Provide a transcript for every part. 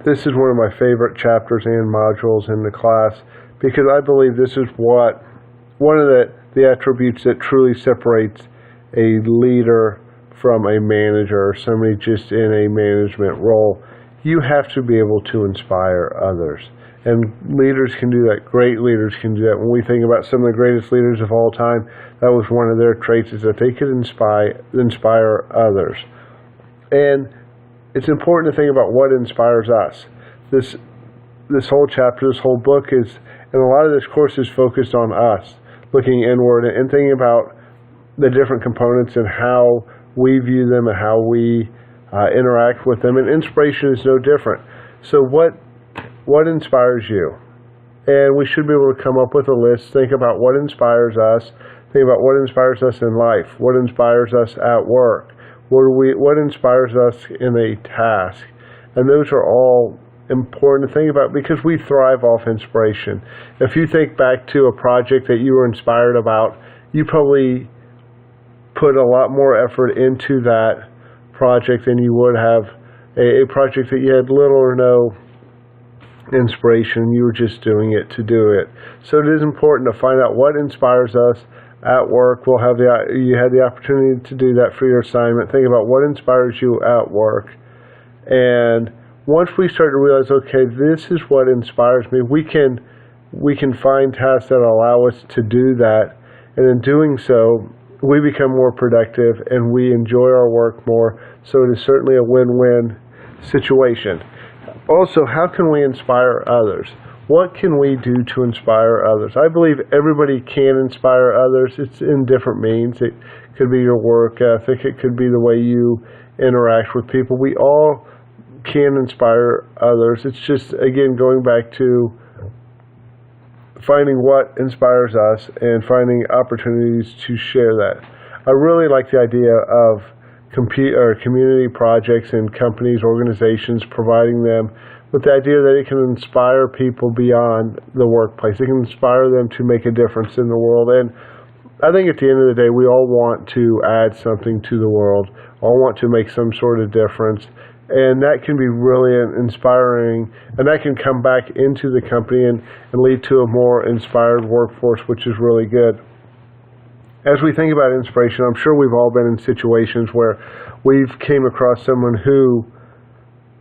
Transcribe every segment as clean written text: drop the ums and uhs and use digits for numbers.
this is one of my favorite chapters and modules in the class, because I believe this is one of the attributes that truly separates a leader from a manager or somebody just in a management role. You have to be able to inspire others. And leaders can do that. Great leaders can do that. When we think about some of the greatest leaders of all time, that was one of their traits, is that they could inspire others. And it's important to think about what inspires us. This whole chapter, this whole book is, and a lot of this course is focused on us, looking inward and thinking about the different components and how we view them and how we interact with them. And inspiration is no different. So what inspires you? And we should be able to come up with a list, think about what inspires us, think about what inspires us in life, what inspires us at work, what inspires us in a task. And those are all important to think about, because we thrive off inspiration. If you think back to a project that you were inspired about, you probably put a lot more effort into that project than you would have a project that you had little or no inspiration. You were just doing it to do it. So it is important to find out what inspires us at work. You had the opportunity to do that for your assignment. Think about what inspires you at work. And once we start to realize, okay, this is what inspires me, we can find tasks that allow us to do that. And in doing so, we become more productive and we enjoy our work more. So it is certainly a win-win situation. Also, how can we inspire others? What can we do to inspire others? I believe everybody can inspire others. It's in different means. It could be your work ethic. It could be the way you interact with people. We all can inspire others. It's just, again, going back to finding what inspires us and finding opportunities to share that. I really like the idea of community projects and companies, organizations, providing them with the idea that it can inspire people beyond the workplace. It can inspire them to make a difference in the world. And I think at the end of the day, we all want to add something to the world, all want to make some sort of difference. And that can be really inspiring, and that can come back into the company and lead to a more inspired workforce, which is really good. As we think about inspiration, I'm sure we've all been in situations where we've came across someone who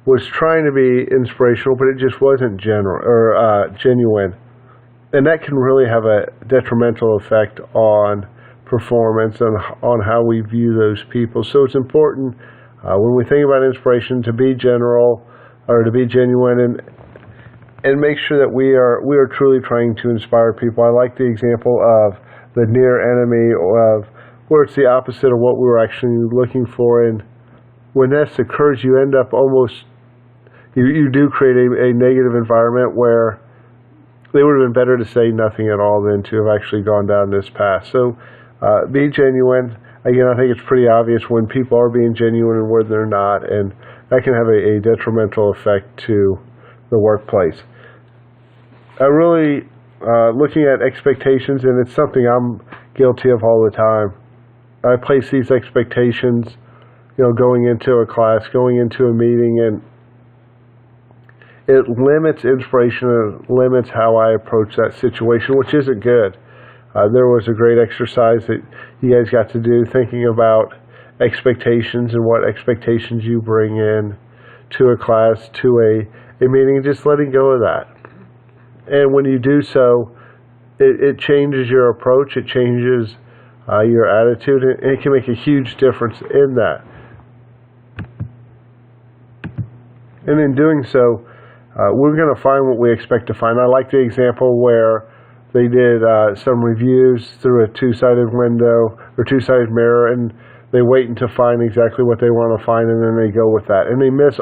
was trying to be inspirational, but it just wasn't genuine. And that can really have a detrimental effect on performance and on how we view those people. So it's important when we think about inspiration to be general or to be genuine and make sure that we are truly trying to inspire people. I like the example of the near enemy, of where it's the opposite of what we were actually looking for. And when this occurs, you end up almost, you do create a negative environment where they would have been better to say nothing at all than to have actually gone down this path. So be genuine. Again, I think it's pretty obvious when people are being genuine and where they're not, and that can have a detrimental effect to the workplace. I really, looking at expectations, and it's something I'm guilty of all the time. I place these expectations, going into a class, going into a meeting, and it limits inspiration and limits how I approach that situation, which isn't good. There was a great exercise that you guys got to do, thinking about expectations and what expectations you bring in to a class, to a meeting, and just letting go of that. And when you do so, it changes your approach, it changes your attitude, and it can make a huge difference in that. And in doing so, we're going to find what we expect to find. I like the example where they did some reviews through a two-sided window or two-sided mirror, and they wait to find exactly what they want to find, and then they go with that. And they miss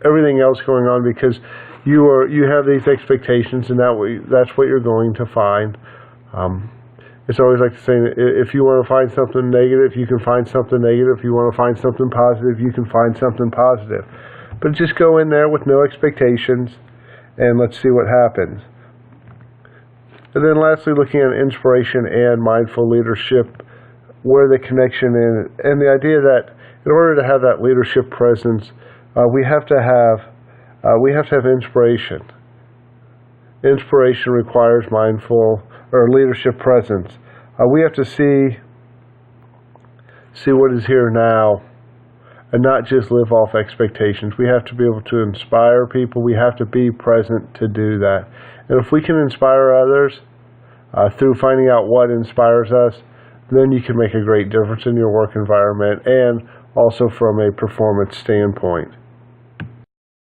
everything else going on because you have these expectations, and that's what you're going to find. It's always like the saying, if you want to find something negative, you can find something negative. If you want to find something positive, you can find something positive. But just go in there with no expectations, and let's see what happens. And then lastly, looking at inspiration and mindful leadership, where the connection is, and the idea that in order to have that leadership presence, we have to have We have to have inspiration. Inspiration requires mindful or leadership presence. We have to see what is here now and not just live off expectations. We have to be able to inspire people. We have to be present to do that. And if we can inspire others through finding out what inspires us, then you can make a great difference in your work environment and also from a performance standpoint.